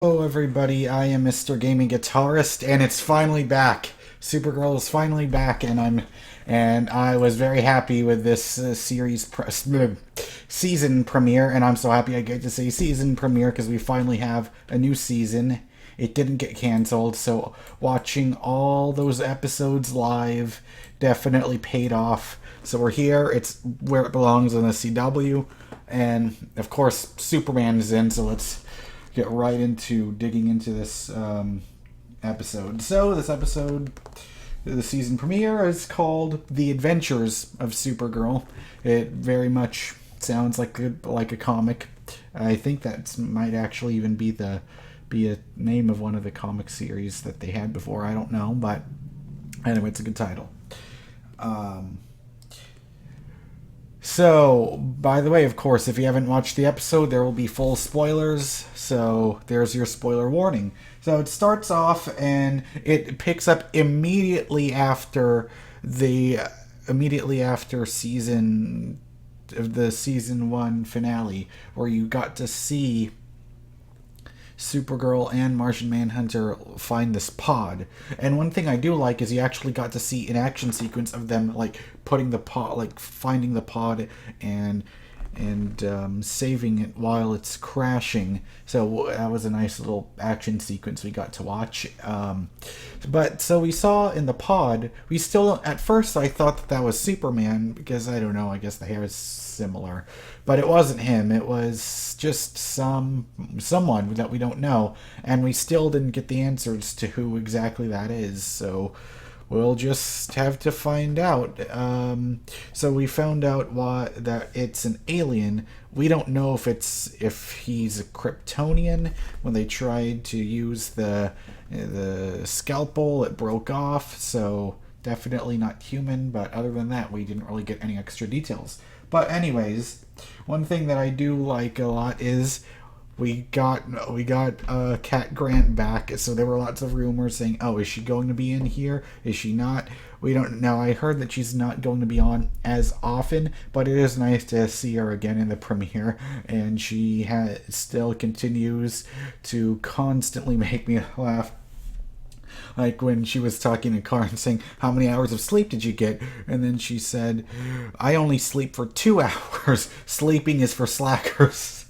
Hello everybody, I am MrGamingGuitarist and it's finally back. Supergirl is finally back and I was very happy with this season premiere, and I'm so happy I get to say season premiere because we finally have a new season. It didn't get canceled, so watching all those episodes live definitely paid off. So we're here, it's where it belongs on the CW, and of course Superman is in, so let's get right into digging into this episode. So this episode, the season premiere, is called "The Adventures of Supergirl." It very much sounds like a comic. I think that might actually even be a name of one of the comic series that they had before. I don't know, but anyway, it's a good title. So, by the way, of course, if you haven't watched the episode, there will be full spoilers. So, there's your spoiler warning. So, it starts off and it picks up immediately after season 1 finale, where you got to see Supergirl and Martian Manhunter find this pod. And one thing I do like is you actually got to see an action sequence of them putting the pod, finding the pod and saving it while it's crashing. So that was a nice little action sequence we got to watch. But so we saw in the pod, we still, at first I thought that was Superman, because I don't know, I guess the hair is similar, but it wasn't him. It was just someone that we don't know, and we still didn't get the answers to who exactly that is. So we'll just have to find out. So we found out that it's an alien. We don't know if he's a Kryptonian. When they tried to use the scalpel, it broke off. So definitely not human. But other than that, we didn't really get any extra details. But anyways, one thing that I do like a lot is we got Cat Grant back. So there were lots of rumors saying, "Oh, is she going to be in here? Is she not?" We don't know. I heard that she's not going to be on as often, but it is nice to see her again in the premiere, and she still continues to constantly make me laugh. Like when she was talking to Karen saying, "How many hours of sleep did you get?" And then she said, "I only sleep for 2 hours. Sleeping is for slackers."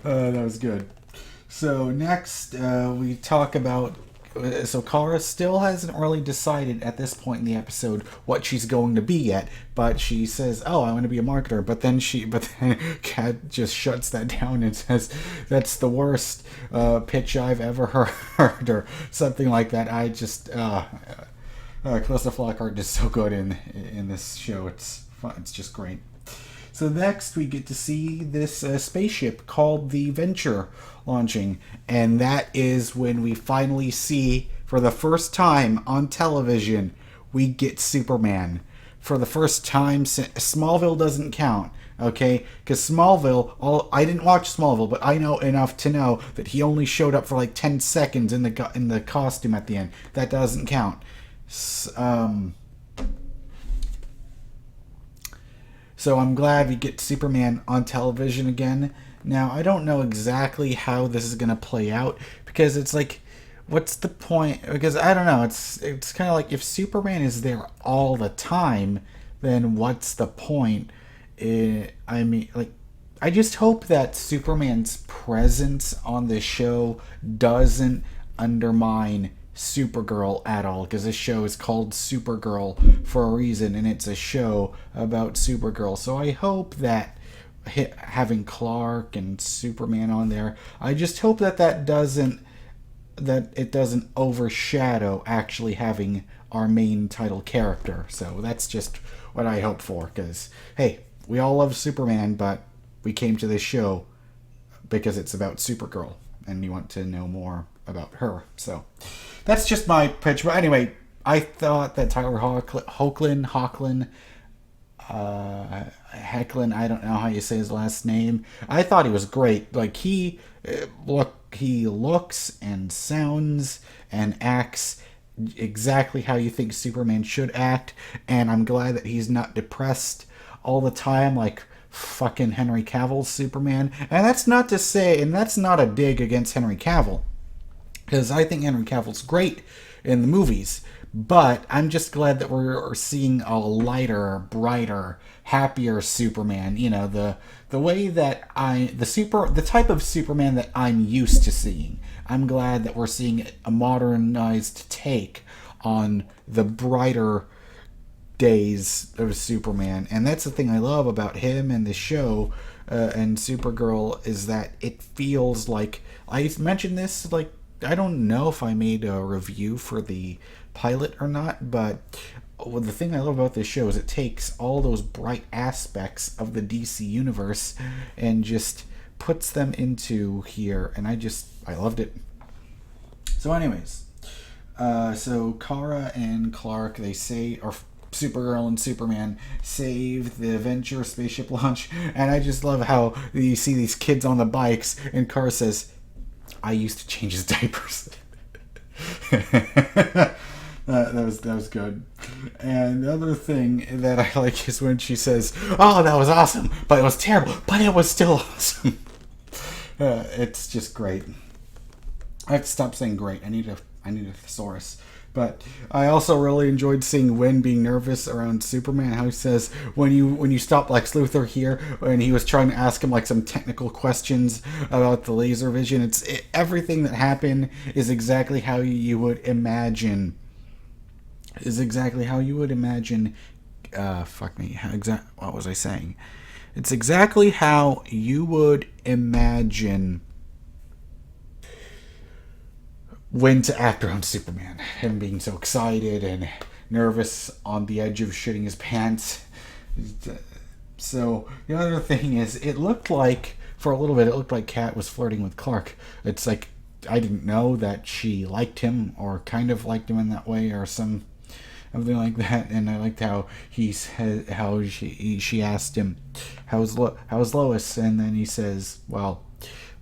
That was good. So next, we talk about. So Kara still hasn't really decided at this point in the episode what she's going to be yet, but she says, "Oh, I want to be a marketer." But then Kat just shuts that down and says, "That's the worst pitch I've ever heard," or something like that. I just Calista Flockhart is so good in this show. It's fun. It's just great. So next we get to see this spaceship called the Venture launching, and that is when we finally see, for the first time on television, we get Superman. For the first time since Smallville doesn't count, okay? Because Smallville, I didn't watch Smallville, but I know enough to know that he only showed up for like 10 seconds in the costume at the end. That doesn't count. So I'm glad we get Superman on television again. Now, I don't know exactly how this is going to play out, because it's like, what's the point? Because I don't know, it's kind of like, if Superman is there all the time, then what's the point? I mean, like, I just hope that Superman's presence on the show doesn't undermine Supergirl at all, because this show is called Supergirl for a reason, and it's a show about Supergirl. So I hope that having Clark and Superman on there, I just hope that it doesn't overshadow actually having our main title character. So that's just what I hope for, because hey, we all love Superman, but we came to this show because it's about Supergirl and we want to know more about her. So that's just my pitch. But anyway, I thought that Tyler Hoechlin, I don't know how you say his last name. I thought he was great. Like he looks and sounds and acts exactly how you think Superman should act, and I'm glad that he's not depressed all the time, like fucking Henry Cavill's Superman. And that's not to say, and that's not a dig against Henry Cavill, because I think Henry Cavill's great in the movies. But I'm just glad that we're seeing a lighter, brighter, happier Superman. You know, the way that the type of Superman that I'm used to seeing. I'm glad that we're seeing a modernized take on the brighter days of Superman. And that's the thing I love about him and the show and Supergirl, is that it feels like, I mentioned this, like, I don't know if I made a review for the pilot or not, but the thing I love about this show is it takes all those bright aspects of the DC universe and just puts them into here, and I loved it. So anyways, so Kara and Clark, they say, or Supergirl and Superman save the Venture spaceship launch, and I just love how you see these kids on the bikes, and Kara says, I used to change his diapers. That was good. And the other thing that I like is when she says, "Oh, that was awesome, but it was terrible, but it was still awesome." It's just great. I have to stop saying great. I need a thesaurus. But I also really enjoyed seeing Wynn being nervous around Superman. How he says, when you stop Lex Luthor here, and he was trying to ask him like some technical questions about the laser vision. Everything that happened is exactly how you would imagine. What was I saying? It's exactly how you would imagine when to act around Superman. Him being so excited and nervous on the edge of shitting his pants. So the other thing is, it looked like, for a little bit, it looked like Kat was flirting with Clark. It's like, I didn't know that she liked him, or kind of liked him in that way, or something like that. And I liked how she asked him, how's Lois? And then he says, well,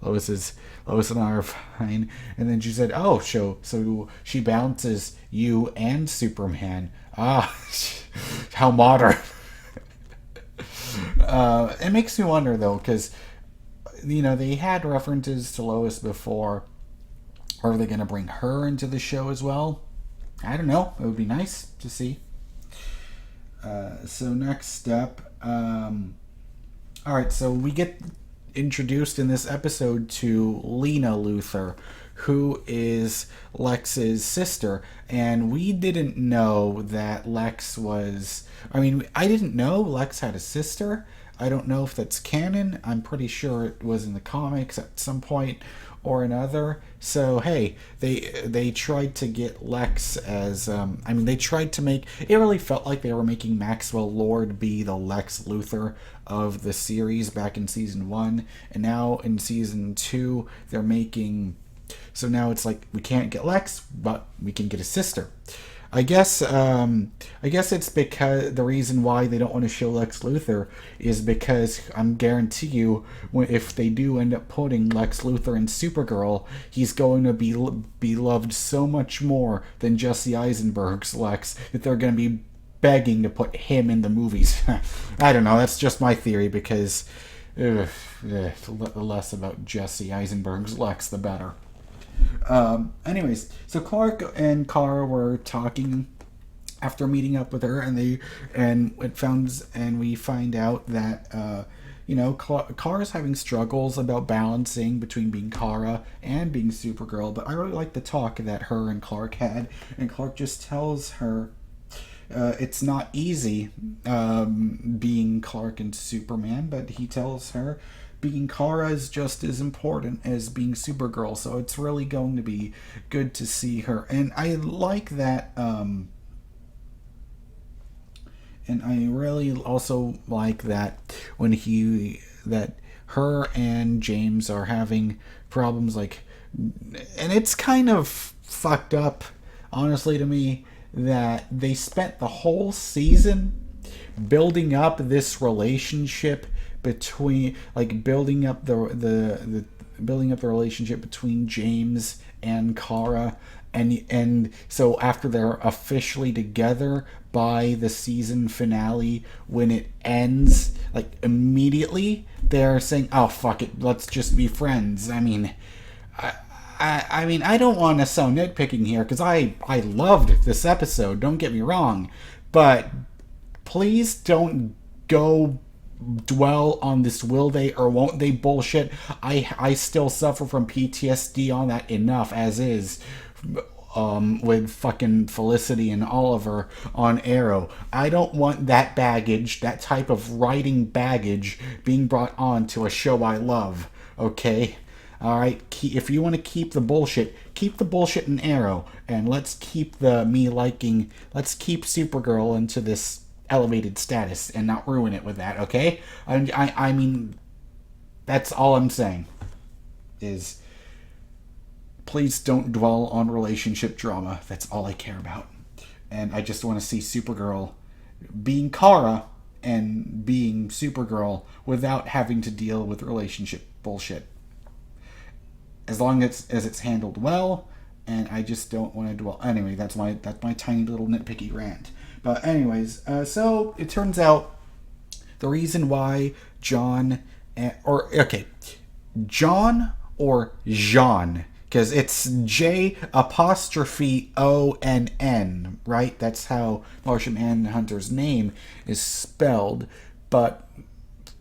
Lois and I are fine. And then she said, oh, so she bounces you and Superman. Ah, how modern. It makes me wonder, though, because, they had references to Lois before. Are they going to bring her into the show as well? I don't know. It would be nice to see. So next up, all right, so we get introduced in this episode to Lena Luthor, who is Lex's sister, and we didn't know that Lex was... I didn't know Lex had a sister. I don't know if that's canon. I'm pretty sure it was in the comics at some point or another. So hey, they tried to get Lex as they tried to make it, really felt like they were making Maxwell Lord be the Lex Luthor of the series back in season 1, and now in season 2 they're making, so now it's like, we can't get Lex, but we can get his sister. I guess it's because the reason why they don't want to show Lex Luthor is because I'm guarantee you, if they do end up putting Lex Luthor in Supergirl, he's going to be loved so much more than Jesse Eisenberg's Lex that they're going to be begging to put him in the movies. I don't know. That's just my theory, because the less about Jesse Eisenberg's Lex, the better. Anyways, so Clark and Kara were talking after meeting up with her, and we find out that Kara's having struggles about balancing between being Kara and being Supergirl. But I really like the talk that her and Clark had, and Clark just tells her it's not easy being Clark and Superman, but he tells her being Kara is just as important as being Supergirl, so it's really going to be good to see her. And I like that, and I really also like that when that her and James are having problems, like, and it's kind of fucked up, honestly, to me, that they spent the whole season building up this relationship between, like, building up the building up the relationship between James and Kara, and so after they're officially together by the season finale, when it ends, like immediately they're saying, "Oh fuck it, let's just be friends." I mean, I don't want to sound nitpicking here because I loved this episode. Don't get me wrong, but please don't go dwell on this will they or won't they bullshit. I still suffer from PTSD on that enough as is. With fucking Felicity and Oliver on Arrow. I don't want that baggage, that type of writing baggage, being brought on to a show I love. Okay? Alright? If you want to keep the bullshit in Arrow, and let's keep let's keep Supergirl into this elevated status and not ruin it with that, okay? I mean, that's all I'm saying. Is please don't dwell on relationship drama. That's all I care about. And I just want to see Supergirl being Kara and being Supergirl without having to deal with relationship bullshit. As long as it's handled well, and I just don't want to dwell. Anyway, that's my tiny little nitpicky rant. But anyways, so it turns out the reason why John or Jean, because it's J''ONN, right? That's how Martian Manhunter's name is spelled. But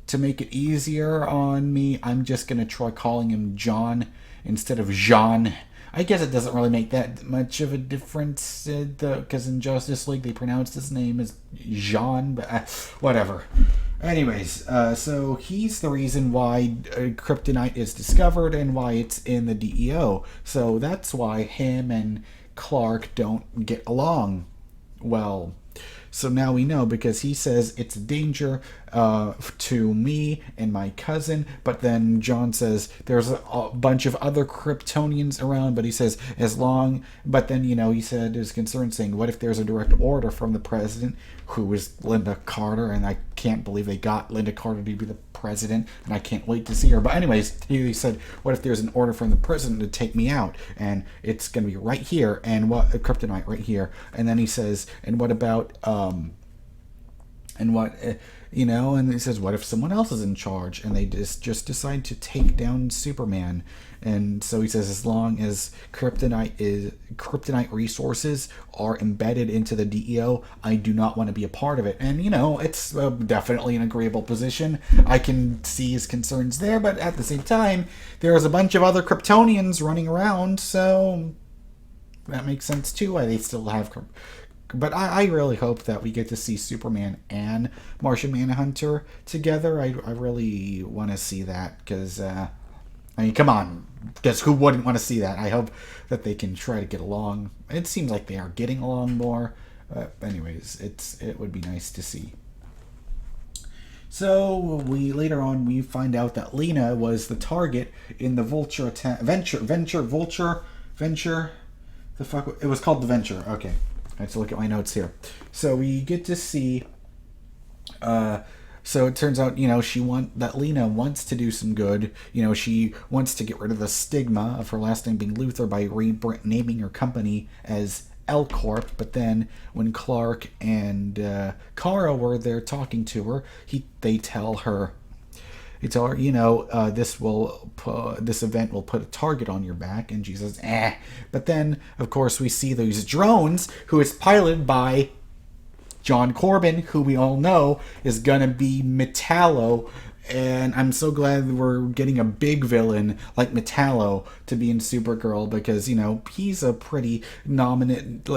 to make it easier on me, I'm just going to try calling him John instead of Jean. I guess it doesn't really make that much of a difference, because in Justice League they pronounced his name as Jean, but whatever. Anyways, so he's the reason why Kryptonite is discovered and why it's in the DEO. So that's why him and Clark don't get along well. So now we know, because he says it's a danger to me and my cousin, but then John says there's a bunch of other Kryptonians around, but he says but then, he said his concern saying, what if there's a direct order from the president, who is Linda Carter, and I can't believe they got Linda Carter to be the president, and I can't wait to see her. But anyways, he said, what if there's an order from the president to take me out, and it's going to be right here, and Kryptonite right here. And then he says, and what about and he says, what if someone else is in charge and they just decide to take down Superman? And so he says, as long as Kryptonite resources are embedded into the DEO, I do not want to be a part of it. And it's definitely an agreeable position. I can see his concerns there, but at the same time, there's a bunch of other Kryptonians running around, so that makes sense too, why they still have. But I really hope that we get to see Superman and Martian Manhunter together. I really want to see that, because, come on. Because who wouldn't want to see that? I hope that they can try to get along. It seems like they are getting along more. Anyways, it would be nice to see. So later on we find out that Lena was the target in the Vulture Venture. The fuck? It was called the Venture. Okay. I have to look at my notes here. So we get to see. So it turns out, that Lena wants to do some good. She wants to get rid of the stigma of her last name being Luthor by renaming her company as L Corp. But then when Clark and Kara were there talking to her, they tell her, this event will put a target on your back, and she says, eh. But then, of course, we see these drones, who is piloted by John Corbin, who we all know is gonna be Metallo. And I'm so glad we're getting a big villain like Metallo to be in Supergirl, because, he's a pretty dominant,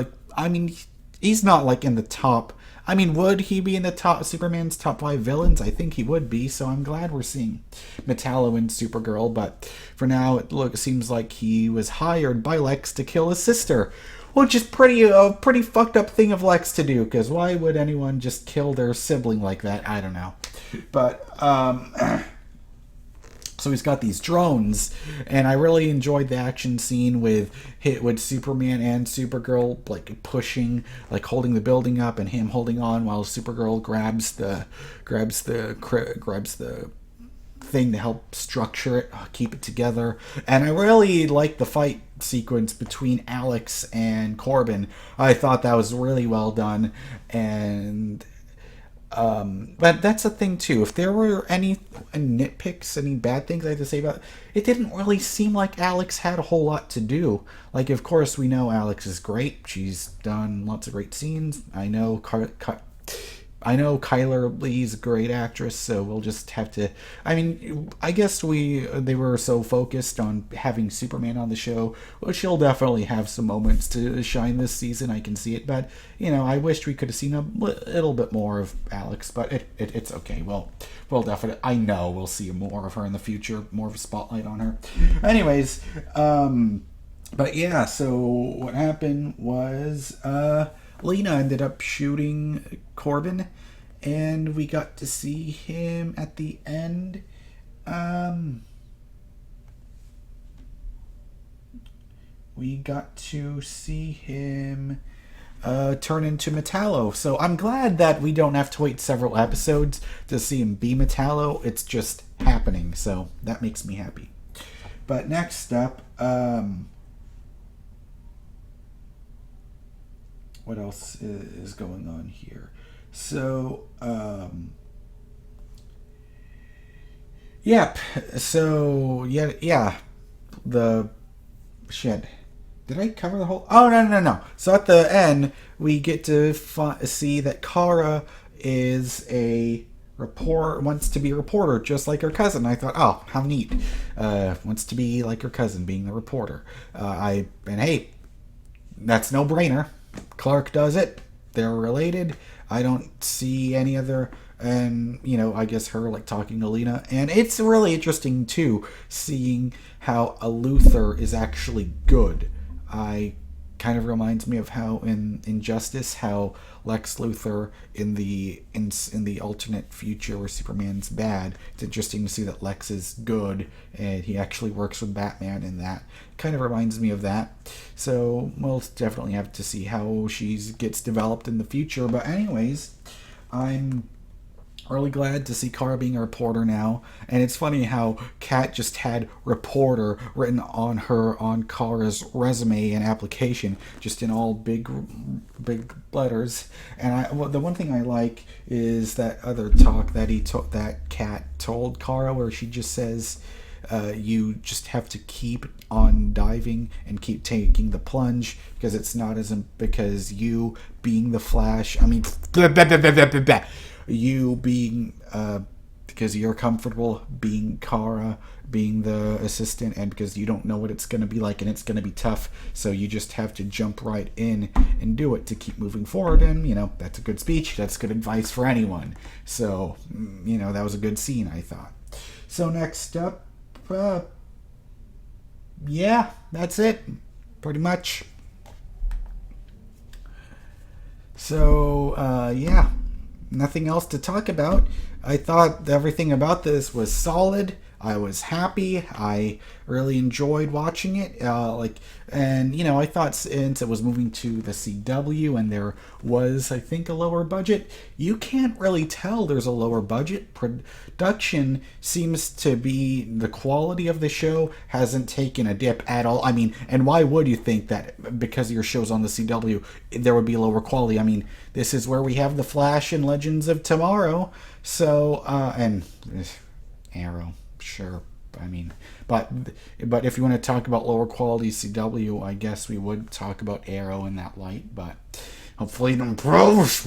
he's not in the top. Would he be in the Superman's top 5 villains? I think he would be, so I'm glad we're seeing Metallo in Supergirl. But for now, it seems like he was hired by Lex to kill his sister, which is a pretty fucked up thing of Lex to do, because why would anyone just kill their sibling like that? I don't know. But, so he's got these drones, and I really enjoyed the action scene with Superman and Supergirl pushing, holding the building up, and him holding on while Supergirl grabs the thing to help structure it, keep it together. And I really like the fight sequence between Alex and Corbin. I thought that was really well done. And but that's the thing too. If there were any nitpicks, any bad things I had to say about it, it didn't really seem like Alex had a whole lot to do. Like, of course, we know Alex is great. She's done lots of great scenes. I know Kyler Lee's a great actress, so we'll just have to. I mean, I guess they were so focused on having Superman on the show. Well, she'll definitely have some moments to shine this season. I can see it, but I wished we could have seen a little bit more of Alex. But it's okay. We'll definitely. I know we'll see more of her in the future. More of a spotlight on her. Anyways, but yeah. So what happened was, Lena ended up shooting Corbin, and we got to see him at the end. We got to see him turn into Metallo. So I'm glad that we don't have to wait several episodes to see him be Metallo. It's just happening, so that makes me happy. But next up, what else is going on here? So, yep. So, yeah. The shit. Did I cover the whole? Oh, no. So at the end, we get to see that Kara is wants to be a reporter, just like her cousin. I thought, oh, how neat. Wants to be like her cousin, being the reporter. And hey, that's no brainer. Clark does it. They're related. I don't see any other. And I guess her talking to Lena, and it's really interesting too, seeing how a Luthor is actually good. I kind of reminds me of how in Injustice, how Lex Luthor in the alternate future where Superman's bad. It's interesting to see that Lex is good and he actually works with Batman in that. Kind of reminds me of that. So we'll definitely have to see how she gets developed in the future. But anyways, I'm really glad to see Kara being a reporter now. And it's funny how Kat just had reporter written on Kara's resume and application, just in all big letters. And the one thing I like is that other talk that Kat told Kara, where she just says, you just have to keep on diving and keep taking the plunge, because it's not because you being the Flash, you being because you're comfortable being Kara, being the assistant, and because you don't know what it's going to be like, and it's going to be tough, so you just have to jump right in and do it to keep moving forward. And that's a good speech, that's good advice for anyone. So that was a good scene, I thought. So next up, yeah, that's it pretty much. So yeah, nothing else to talk about. I thought everything about this was solid. I was happy. I really enjoyed watching it. I thought since it was moving to the CW and there was, I think, a lower budget, you can't really tell there's a lower budget. Production seems to be, the quality of the show hasn't taken a dip at all. And why would you think that because your show's on the CW, there would be lower quality? This is where we have The Flash and Legends of Tomorrow. So, and Arrow. Sure, but if you want to talk about lower quality CW, I guess we would talk about Arrow in that light, but hopefully it improves.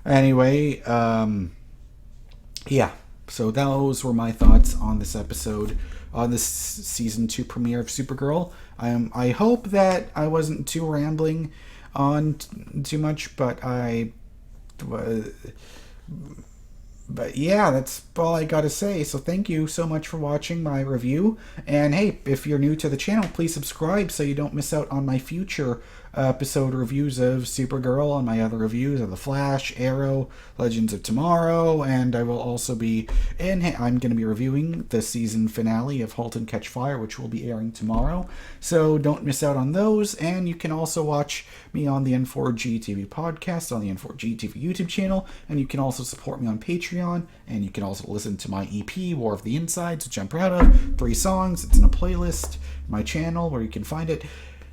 Anyway, yeah, so those were my thoughts on this episode, on this season 2 premiere of Supergirl. I hope that I wasn't too rambling on too much, but But yeah, that's all I gotta say. So thank you so much for watching my review. And hey, if you're new to the channel, please subscribe so you don't miss out on my future episode reviews of Supergirl and my other reviews of The Flash, Arrow, Legends of Tomorrow, and I will also be I'm going to be reviewing the season finale of *Halt and Catch Fire*, which will be airing tomorrow. So don't miss out on those, and you can also watch me on the N4G TV podcast, on the N4G TV YouTube channel, and you can also support me on Patreon, and you can also listen to my EP, War of the Insides, which I'm proud of. 3 songs. It's in a playlist, my channel, where you can find it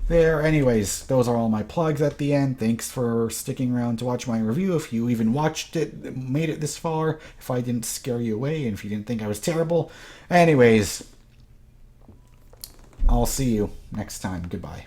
there. Anyways, those are all my plugs at the end. Thanks for sticking around to watch my review. If you even watched it, made it this far, if I didn't scare you away, and if you didn't think I was terrible. Anyways, I'll see you next time. Goodbye.